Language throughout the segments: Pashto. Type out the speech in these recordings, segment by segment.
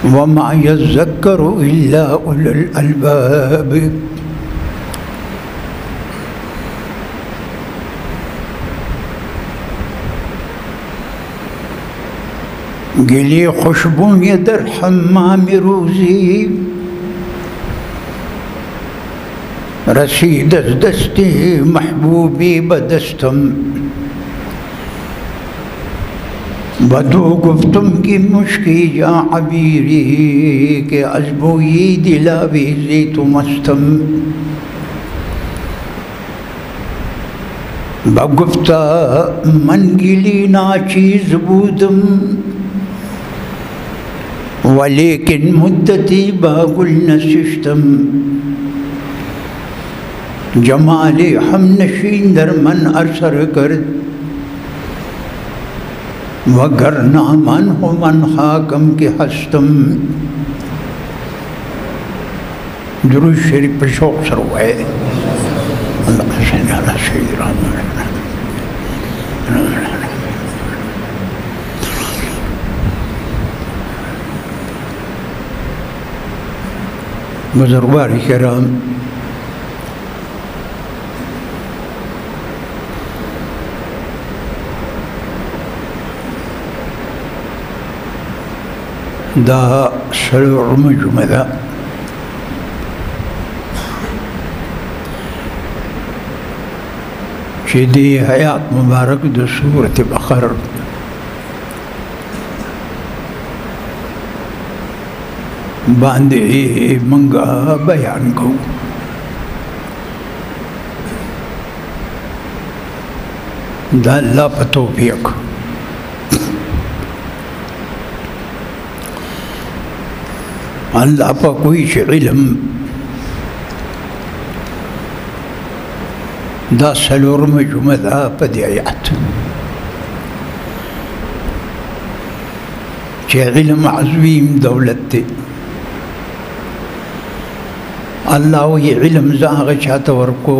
वमा यज़्ज़करु इल्ला उलुल अलबाब। गिली खुशबू ये दर हम्माम रोज़ी, रसीद दस्ते महबूबी बदस्तम। बदो गुफ्तुम की मुश्की या अबीरी के अजबोई दिलावेज़े तुमस्तम। बगुफ्ता मन गिली नाचीज़ बूदम, वलेकिन मुद्दती बागुल नशिश्तम। जमाले हम नशीन दर मन असर कर, वगर नामन हो मन हाकम के हस्तम। दुरूद शरीफ पर शौक़ सर हुआ है। बुज़ुर्गान किराम, दा सलूर मजमदा चिदी हयात मुबारक द सूरत बकर बांधे मंगा बयान को। दा अल्लाह पतो पियक अल्लाह पर कोई इल्म दा सलूर मजमदा पदियात चे इल्म अज़ीम दौलत अल्लाह ये इल्म ज़ाग चातवर को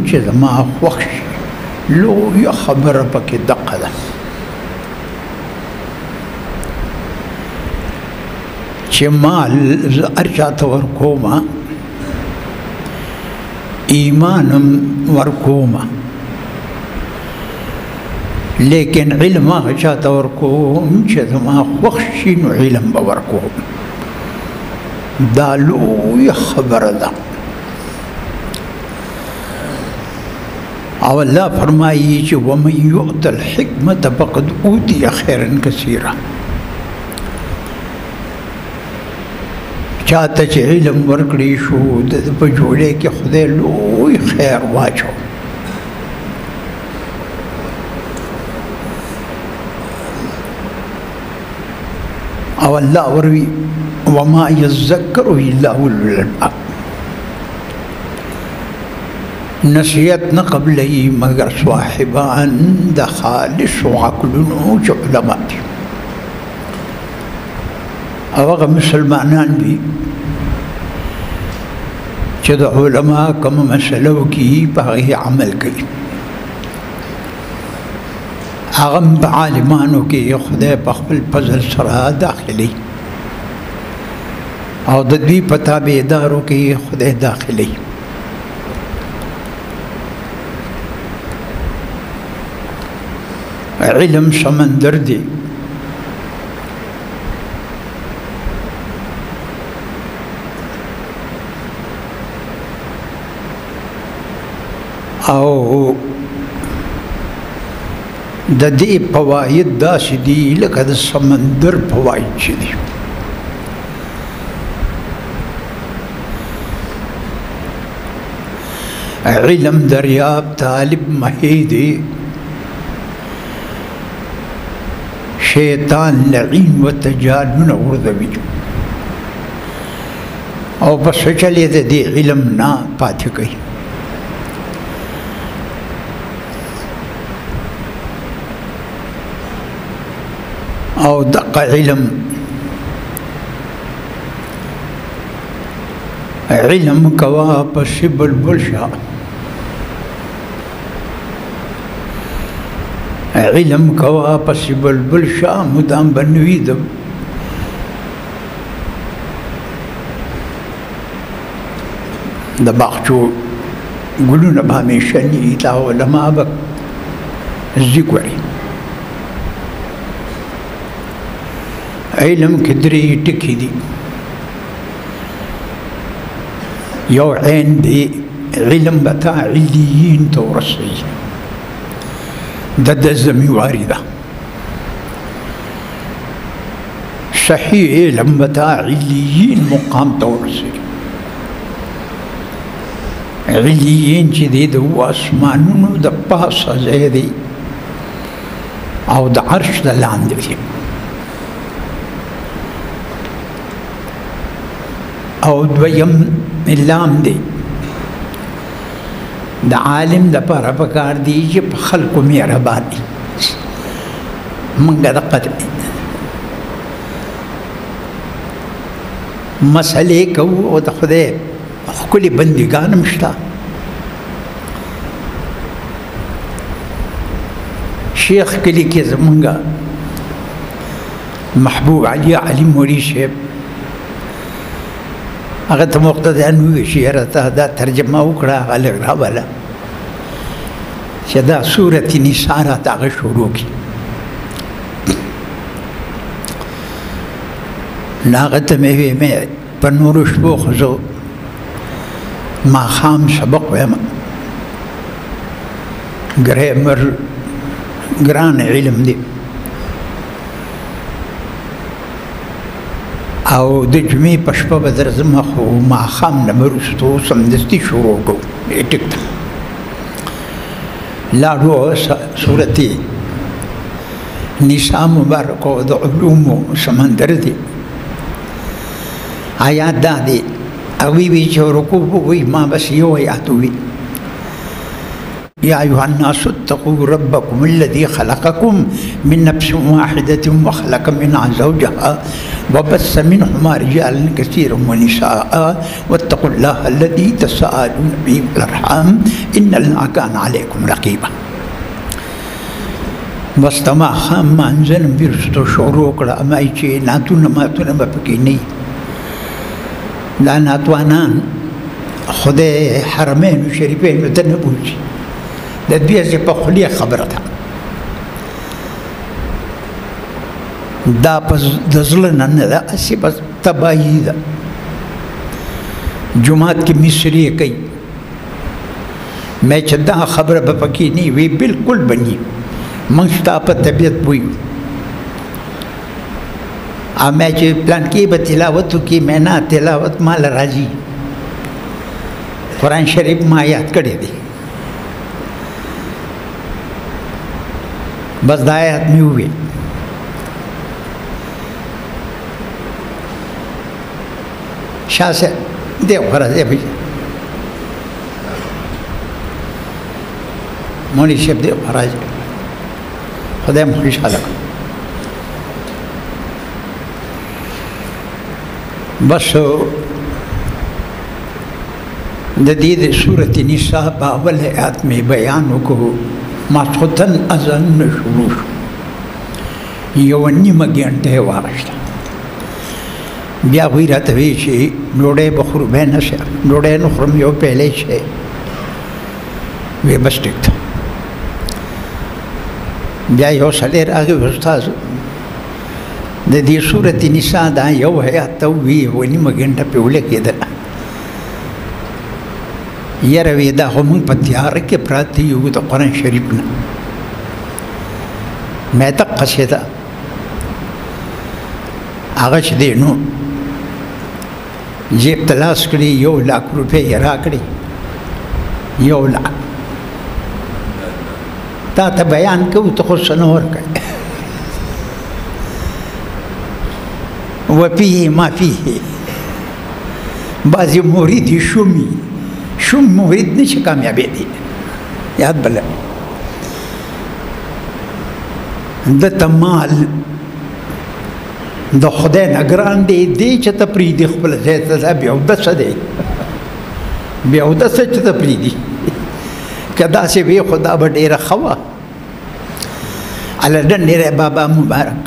चे ज़मा ख़ुश लो या खबर पके दक़ला चे माल अर्चात वर्कोमा ईमानम वर्कोमा, लेकिन इल्म अर्चात वर्कोम चे ज़मा ख़ुशिन इल्म बवर्कोम दालो या खबर दा। और अल्लाह फरमाई चे वमन युअतल हिकमत फ़क़द ऊतिया खैरन कसीरा। चाहते चे इल्म वर्कड़ी शूद पजोड़े के खुदे लोई खैर वाचो। और अल्लाह वरवी वमा यज़्ज़करु इल्ला उलुल अलबाब। नसीहत न कबल ही मगर स्वाहिबान द खालिस अक़्लुन च उलमा थी। अब मुसलमानान भी चद उलमा कम मसलों की पागी अमल की आगम आलिमानों के खुदा पखल फजल सरा दाखिली और ददी पता बेदारों के खुदा दाखिली। इल्म समंदर दे आओ ददे फवायद दासिदी लकद समंदर फवायद चिदी। इल्म दरियाब तालिब महीदे शैतान लईन व तजानुन उर्दवी और बस चले दे इल्म ना पाथे कही। और दक़ इल्म कवा पसी बुलबुल शाह इल्म कवा पसी बुलबुल शाह मुदाम बनवी दब د باغچو ګلونه به همیشه ني دا علما به زده ګوري. علم کې درې ټکي دي. یو عین دی علم به تا علیین ته ورسوي، د ذمېواري ده. صحیح علم به تا علیین مقام ته ورسوي. علیین چې دی د اسمانونو د پاسه ځای دی او د عرش د لاندې دی. او دویم لام دی. د عالم دپاره پکار دی چې په خلکو مهربان وي. موږ دقه مسئلې کوو او د خدای ښکلي بندګان هم شته. شیخ کلي کې زمونږ محبوب علي موري صاحب هغه ته مقتدیان وویل چې یاره ته دا ترجمه وکړه، هغه لږ راوله چې دا سورة نساء راته هغه شروع کړي. نو هغه ته مې ویې مې په نورو شپو خو زه ماښام سبق ویم، ګرامر ګران علم دی او د جمعې په شپه به درځم، خو ماښام نه به وروستو سمدستي شروع کوو. ټیک ده. لاړو صورت نساء مبارکو د علومو سمندر دی. آیات دا دی هغوی وی چې رکوع ووی ما بس یو آیات ووی یا ایها الناس اتقوا ربکم الذي خلقکم من نفس واحدة وخلق منها زوجها وبث منهما رجالا كثيرا ونساء واتقوا الله الذي تساءلون به والارحام ان الله كان عليكم رقيبا. بس تمام منځن بیرستو شروع کړه امای چې ناتونه ماتونه به پکې نه وي. دا ناتوانان خدای حرمینو شریفینو ته نه بوځي. د دوی هسې په خولې خبره ده، دا په د زړه نه نه ده، هسې بس تباهي ده. جومات کې مصري کوي مې چې دا خبره به پکې نه وي، بلکل به نه وي. موږ ستا په طبیعت پوهېږو. مې چې پلان کې به تلاوت وکړي، مې نه تلاوت ماله راځي. قرآن شریف ما یاد کړی دی، بس دا آیات مې وویل. شاه صاحب دی راځي، مولوي صاحب دی راځي، خدای مو خوشحاله کړي. بس د دې د سورة نساء په اول آیات مې بیان وکړو. ماسخوتن اذان نه شروع شو، یوه نیمه ګنټه یې واغېسته. بیا هغوی راته وایي چې ډوډۍ به خورو. بیا نه شه ډوډۍ نه خورم، یو پیالی شی. وی بس ټیک ده. بیا یو سړی راغی، استاد د دې سورة نساء دا یو آیات ته ووایي، یوه نیمه ګنټه پرې ولګېدله. یاره وی دا خو موږ په تیاره کې پراته یو د قرآن شریف نه. مې دقسې ده هغه چې دی نو جیب ته لاس کړي، 1,00,000 روپۍ یې راکړې. 1,00,000 تا ته بیان کوو، ته خو څه نه ورکوې. وفیه ما فیه. بعضې مرید یې شومي، شوم مرید نشي کامیابېدی. یاد بله د ته مال د خدای نه ګران دی، دی چې ته پرېږدي خپل ځای ته. دا بې اودسه دی، بې اودسه چې ته پرېږدي. که داسې وي خو دا به ډېره ښه وه. الله ډنډېری بابا مبارک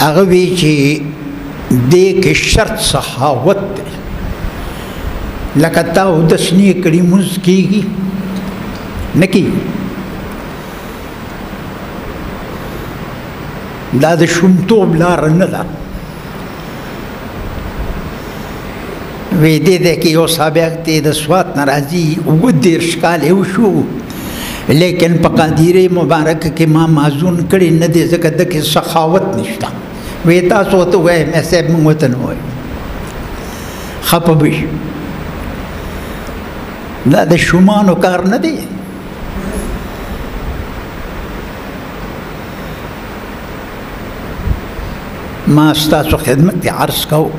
هغه وی چې دې کې شرط سخاوت دی. لکه تا اودس نه کړي مونځ کېږي نه کېږي. دا د شومتوب لاره نه ده. وی دې دی کې یو سابق دی د سوات نه راځي 29 کاله وشو لیکن په قادیرې مبارک کې ما معزون کړی نه دی ځکه دکې سخاوت نشته. وی تاسو ورته وایي مې صاحب موږ ورته نه وایو خفه به شي. دا د شومانو کار نه دی. ما ستاسو خدمت کې عرض کوم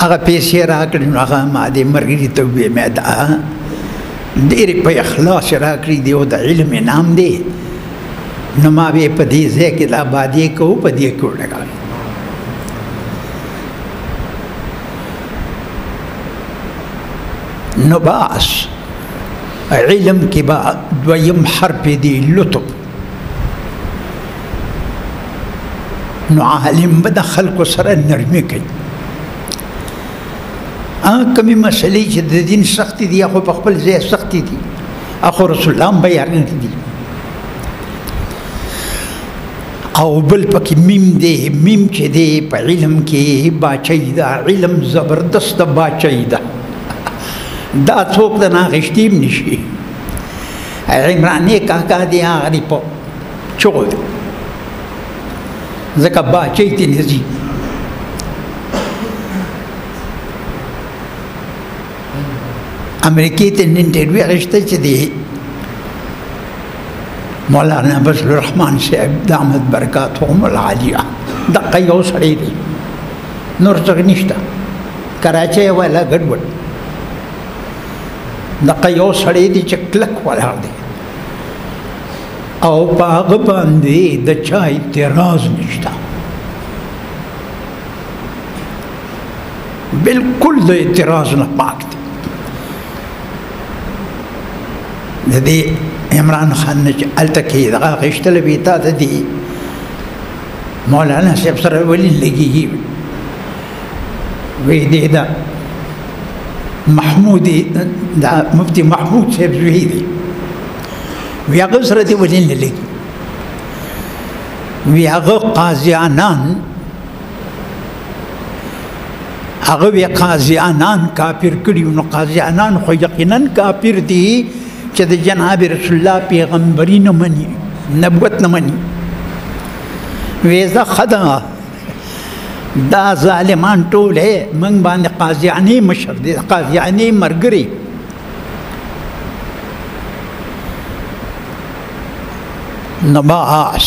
هغه پیسې راکړې نو هغه ما دې مرګري ته وویې مې دا ډېرې په اخلاص راکړي دي او د علم انعام دی نو ما به په دې ځای کې دا بادیې کوو په دې کې ولګوي. نو باس علم کې به دویم حرف دی لطف. نو عالم به د خلکو سره نرمي کوي. کمی مسئلې چې د دین سختي دي خو په خپل ځای سختي دي اخو رسول الله هم بیان دي. او بل پکې میم دی. میم چې دی په علم کې باچۍ ده. علم زبردست باچۍ ده. دا څوک د ناغشتي هم نشي. عمراني کاکا دی هغه په چغو دی ځکه باچۍ ته نه ځي. امریکې ته انټرویو اخیسته چې دی مولانا فضل الرحمن صاحب دامت برکاتهم العالیه دقه یو سړی دی نور څوک نشته. کراچۍ والا ګډوډ دقه یو سړی دی چې کلک ولاړ دی او په هغه باندې د چا اعتراض نشته. بالکل د اعتراض نه پاک دی. د دې عمران خان نه چې هلته کې دغه اخیستلی وي تا د دې مولانا صاحب سره ولې لګېږي وی دی دا محمود دا مفتی محمود صاحب زوی دی وی هغه سره دې ولې نه لګي. وی هغه قاضیانان کافر کړي نو قاضیانان خو یقینا کافر دي چې د جناب رسول الله پیغمبري نه مني نبوت نه مني. ویزه خدا دا ظالمان ټوله موږ باندې قاضیانې مشر دي قاضیانې مرګري. نباس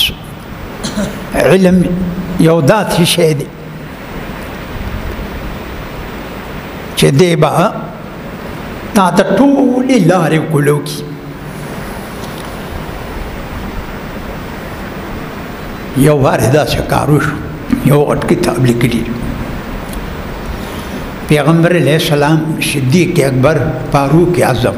علم یو داسې شی دی چې دی به تا ته ټولې لارې ګلو کي. یو وار داسې کار وشو یو غټ کتاب لیکلی پیغمبر علیه السلام صدیق اکبر فاروق اعظم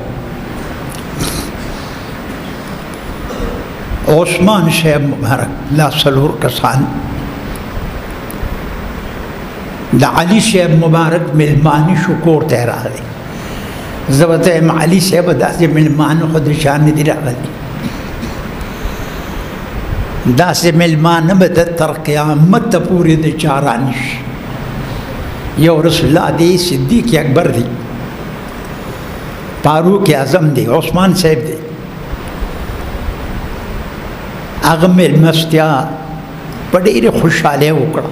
عثمان صاحب مبارک لا څلور کسان د علي صاحب مبارک ملماني شو کور ته راغلی. زه ورته وایم علي صاحب داسې ملمانه خو د شان نه دي راغلي. داسې ملمانه به د تر قیامت پورې د چا رانشي. یو رسول الله دی صدیق اکبر دی فاروق اعظم دی عثمان صاحب دی. هغه مېلمستیا په ډېرې خوشحالۍ وکړه.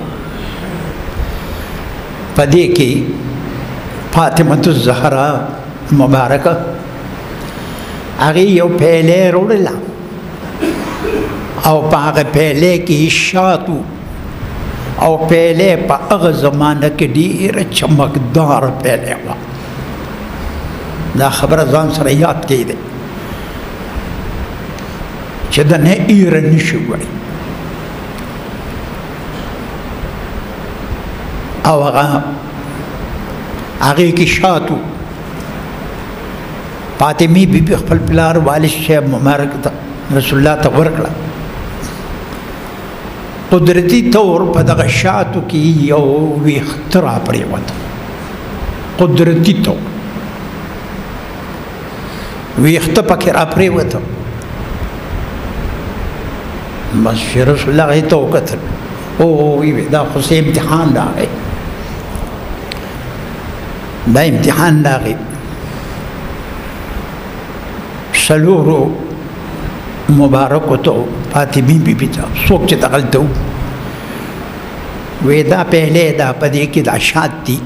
په دې کې فاطمه الزهرا مبارکه هغې یو پیلې وروړله او په هغه پیلې کې شاتو او پیلې په هغه زمانه کې ډېره چمکداره پیلې وه. دا خبره ځان سره یاد کړئ چې د نه ایره نشي وړی. او هغې کې شاتو فاطمې بیبي خپل پلار والد صاحب مبارک رسول الله ته ورکړه. قدرتي طور په دغه شاتو کې یو ویښته راپرېوته قدرتی تو ویخته پکې را پرېوته بس چې رسول الله هغې ته وکتل وی دا خو څه امتحان راغی دا امتحان راغی څلورو مبارکو ته فاطمې بیبي ته څوک چې دغلته وو وی دا پهلی دا په دې کې دا شات دي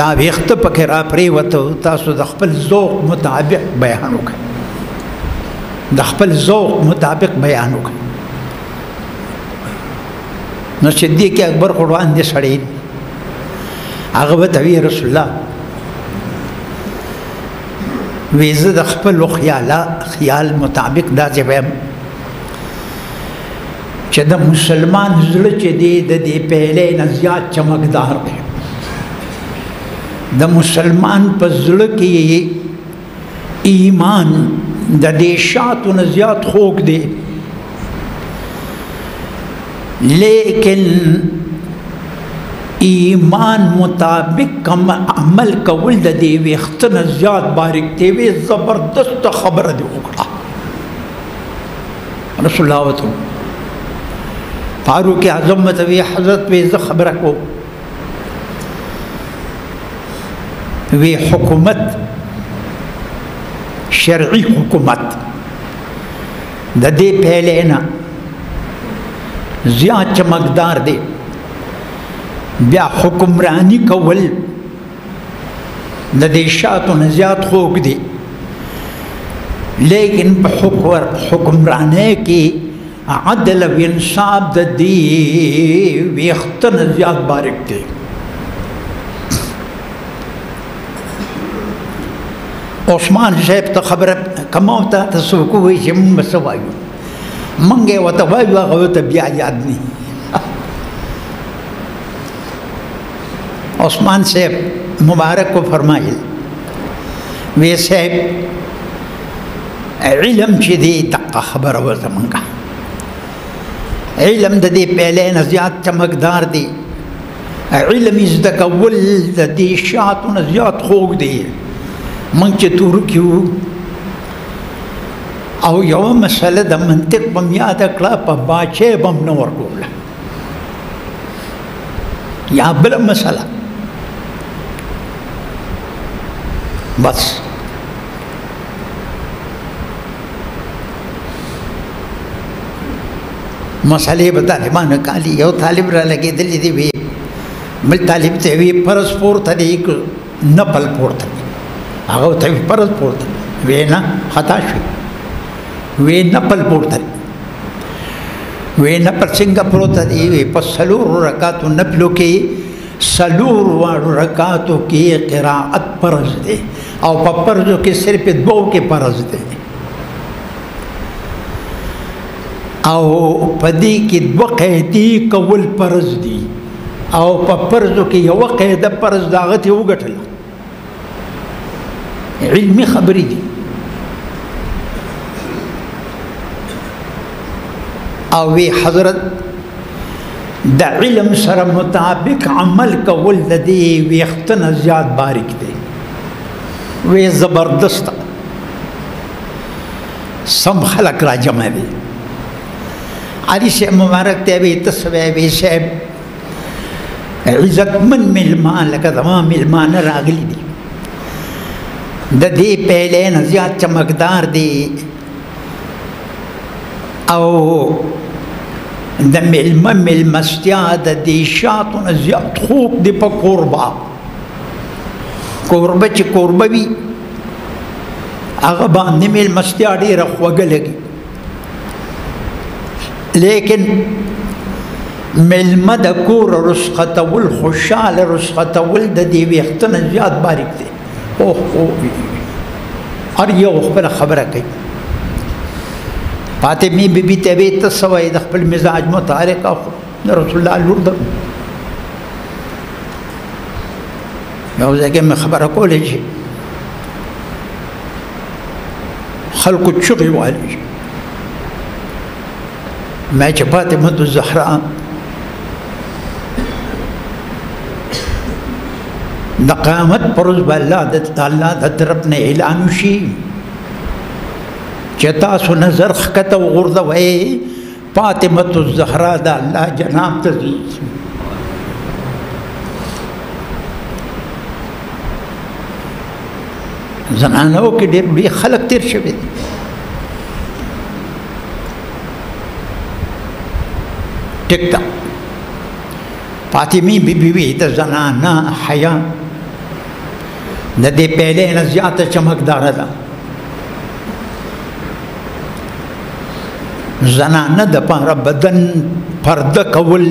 دا ویخته پکې را پرېوته تاسو د خپل ذوق مطابق بیان وکړئ د خپل ذوق مطابق بیان وکړئ نو صدیق اکبر قرآن دې سړی هغه ورته وی رسول الله وی زه د خپل خیال مطابق داسې وایم چې د مسلمان زړه چې دی د دې پهلې نه زیات چمکدار دی د مسلمان په زړه کې ایمان د دې شاتو نه زیات خوږ دی لیکن ایمان مطابق کم عمل کول د دې ویښته نه زیات باریک دی وی زبردست خبره دی وکړه رسول الله وته فاروق اعظم ته وی حضرت وی زه خبره کوم وی حکومت شرعي حکومت د دې پهلې نه زیات چمکدار دی بیا حکمرانی کول د دې شاتو نه زیات خوږ دی لیکن په حکمرانی کې عدل او انصاف د دې ویښته نه زیات باریک دی عثمان صاحب ته خبره کما ته څوک وایي چې موږ به څه وایو موږ یې ورته وایو هغه ورته بیا یاد نه عثمان صاحب مبارک کو فرمایل وی صاحب علم چې دی دقه خبره ورته مونږه علم د دې پهلې نه زیات چمکدار دی علم زده کول د دې شاتو نه زیات خوږ دی مونږ چې تور کیو او یو مسله د منطق بم یاد کړه په باچې بم نه ورکوله یا بل مسله بس مسئلے به طالبانو کالي یو طالب را لګېدلی دی وی بل طالب ته وی فرض پورته دی نفل پورته هغه ته وی فرض پورته وی نه خطا شو وی نفل پورته وی نفل څنګه پورته دی وی په څلور رکعاتو نفلو کې څلور واړو رکعاتو کې قرائت فرض دی او په فرضو کې صرف دوو کې فرض دی او پدې کې دوه قاعدې کول فرض دي او په فرضو کې یو قاعده فرض داغه ته وګټله علمي خبرې دي او وی حضرت د علم سره مطابق عمل کول د دې ویښته نه زیات باریک دی وی زبردست سم خلق را جمع دی علی شیخ مبارک ته وی تسوی وی صاحب عزت من ملمان لکه زما ملمان راغلی دي د دې پهلې نه زیات چمکدار دی او د ملمستیا د دې شاتو نه زیات خوږ دی په قربه چې قربه وي هغه باندې ملمستیا ډېره خوږه لګي لیکن ملمه د کور رسختول خوشحاله رسختول د دې ویښته نه زیات باریک دی هر یو خپله خبره کوي فاطمې بیبي ته وی ته څه وایې د خپل مزاج متعارف او د رسول الله لور ده یو ځای کې مې خبره کولی چې خلکو چغې والي ما چې فاطمه الزهرا د قیامت پر ورځ به الله د طرف نه اعلان وشي چې تاسو نظر ښکته وغورځوئ فاطمة الزهرا د الله جناب ته ځي. زنانو کې ډېر لوی خلک تیر شوي دي. ټیک ده، فاطمې بیبي وی د زنانه حیا د دې پیلې نه زیاته چمکداره ده. زنانه د پاره بدن پرده کول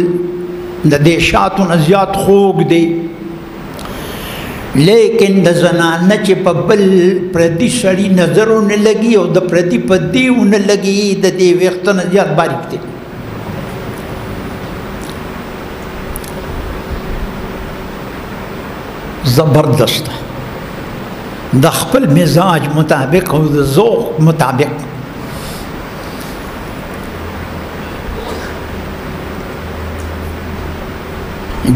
د دې شاتو نه زیات خوږ دی، لیکن د زنانه چې په بل پردي سړي نظر ونه لګي او د پردي په دې ونه لګي د دې ویښته نه زیات باریک دی. زبردست د خپل مزاج مطابق او د ذوق مطابق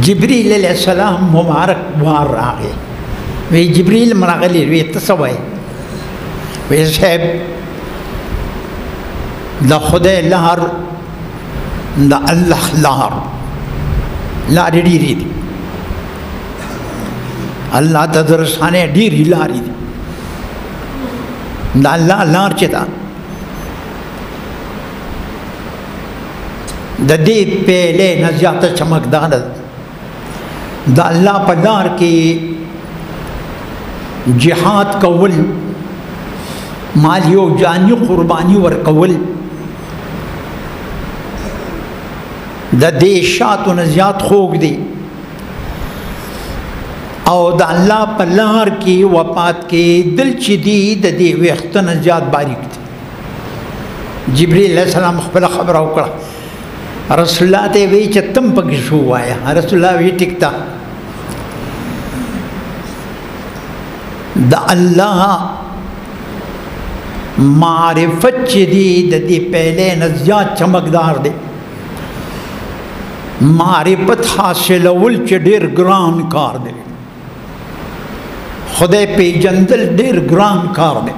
جبریل علیہ السلام مبارک وار راغی. وی جبریل مراغلی وی ته څه وایې؟ وی صاحب د خدای لار د الله لارې ډېرې دي، الله ته د رسانې ډېرې لارې دي. د الله لار چې ده د دې پیلې نه زیاته چمکداره ده. د الله په لار کې جهاد کول، مالی او جانی قربانی ورکول د دې شاتو نه زیات خوږ دی، او د الله په لار کې وفات کې دل چې دی د دې ویښته نه زیات باریک دی. جبریل علیہ السلام خپل خبره وکړه، رسول الله ته وی چې تم پکې شو وایه. رسول الله وی ټیک ده، د الله معرفت چې دی د دې پهلې نه زیات چمکدار دی. معرفت حاصلول چې ډېر ګران کار دی، خدای پیژندل ډېر ګران کار دی.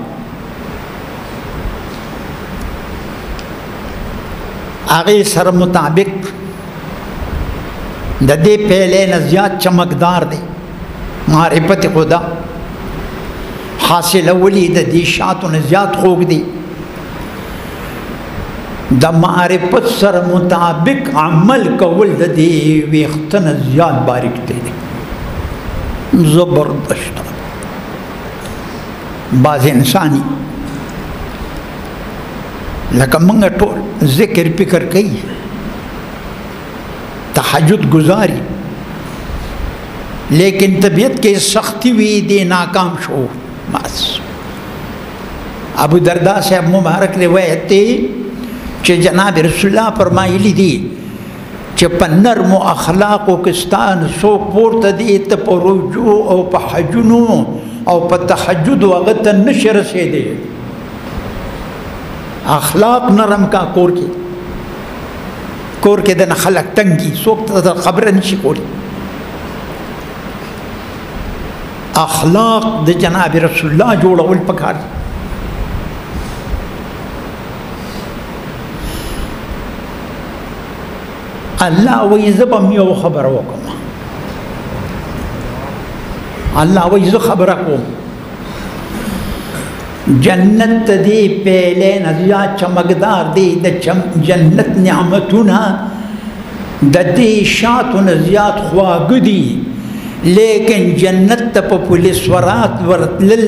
هغې سره مطابق د دې پهلې نه زیات چمکدار دی معرفت خدا. حاصلولی د دې شاتو نه زیات خوږ دی. د معرفت سره مطابق عمل کول د دې ویښته نه زیات باریک دی. زبردست بعض انسانی لکه موږ ټول ذکر فکر کوي، تهجد گزاري، لیکن طبیعت کې سختی وي دی ناکام شو. بس ابو دردا صاحب مبارک روایت دی چې جناب رسول الله فرمایلی دي چې په نرمو اخلاقو کې ستان سو پورته دی ته په رجوع او په حجونو او په تهجد هغه ته نشي رسېدی. اخلاق نرم کا کور کې دنه خلک تنګي، څوک ته خبره نشي کولی. اخلاق د جناب رسول الله جوړول پکار. الله وایي زه به یو خبره وکړم، الله وایي زه خبره کوم. جنت ته دې پهلې نه زیات چمکدار دی. د جنت نعمتونه د دې شاتو نه زیات خواږه دي، لیکن جنت ته په پولیس ورات ورتلل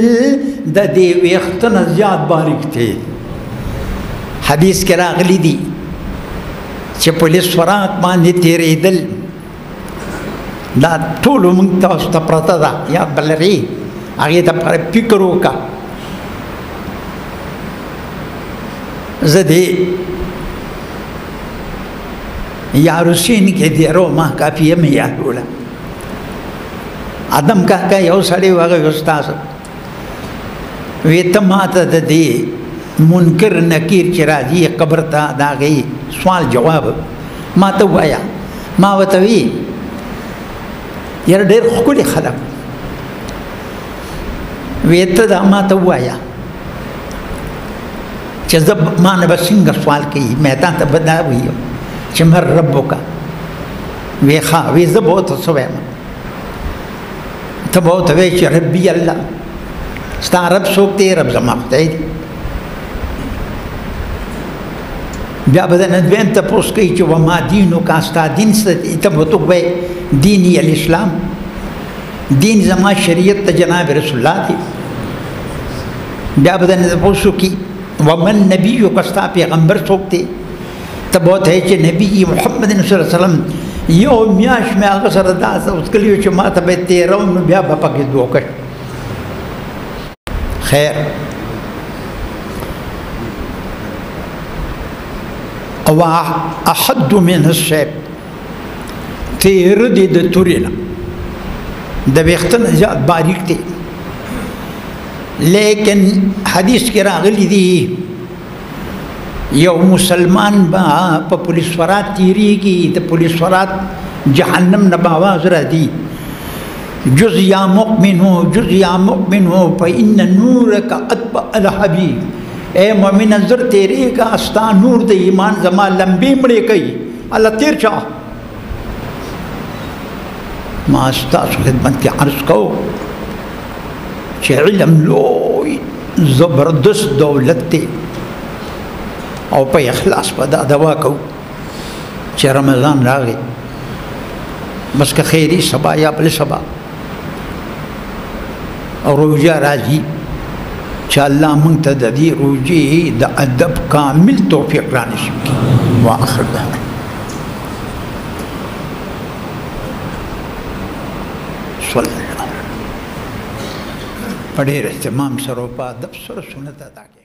د دې ویښته نه زیات باریک دی. حدیث کې راغلی دي چې پولیس ورات باندې تېرېدل دا ټولو موږ تاسو ته پرته ده، یاد به لرئ. هغې دپاره فکر وکړه. زه دې یاروسین کې دیرو ما کافیه مې یادوله. ادم کاکا یو سړی وغه استاد وی ته ماته د دې منکر نکیر چې راځي قبر ته د هغې سوال جواب ما ته ووایه. ما ورته وی یاره ډېر ښکلي خلک ویته دا ما ته ووایه چې زه ما نه به څنګه سوال کوي مې تا ته به دا ویم چې من ربک وی ښه وی زه به ورته څه وایم ته به ورته وایې چې ربي الله ستا رب څوک دی رب زما خدای دی بیا به درنه دویم تپوس کوي چې وما دینک ستا دین څه دی ته به ورته ووایې دیني الاسلام دین زما شریعت ته جناب رسول الله دی بیا به درنه تپوس وکړي ومن نبیک ستا پیغمبر څوک دی ته به ورته وایې چې نبی محمد صلی الله علیه وسلم یو میاشت مې هغه سره داسې وتکلي چې ما ته به تېروم نو بیا به پکې دوکه خیر او احد من السیب تیر دی د تورې نه د ویښته نه زیات باریک دی لیکن حدیث کې راغلی دی یو مسلمان با په پولیس ورات تیریږي د پولیس ورات جهنم نه به آواز راځي جز یا مؤمن ہو جز یا مؤمن ہو فإن نورک اطبع الحبیب اے مومن زر تیرے کا استا نور د ایمان زما لمبی مړې کوي الله تیر چا ما ستاسو خدمت کې عرض کوو چې علم لوی زبردست دولت دی او په اخلاص په دا دوا کوو چې رمضان راغی بس که خیری سبا یا بل سبا او روجه راځي چې الله موږ ته د دې روجې د ادب کامل توفیق رانصیب کړي واخر دعوانا صلی الله په ډېر اهتمام سره او په ادب سره سنت ادا کړي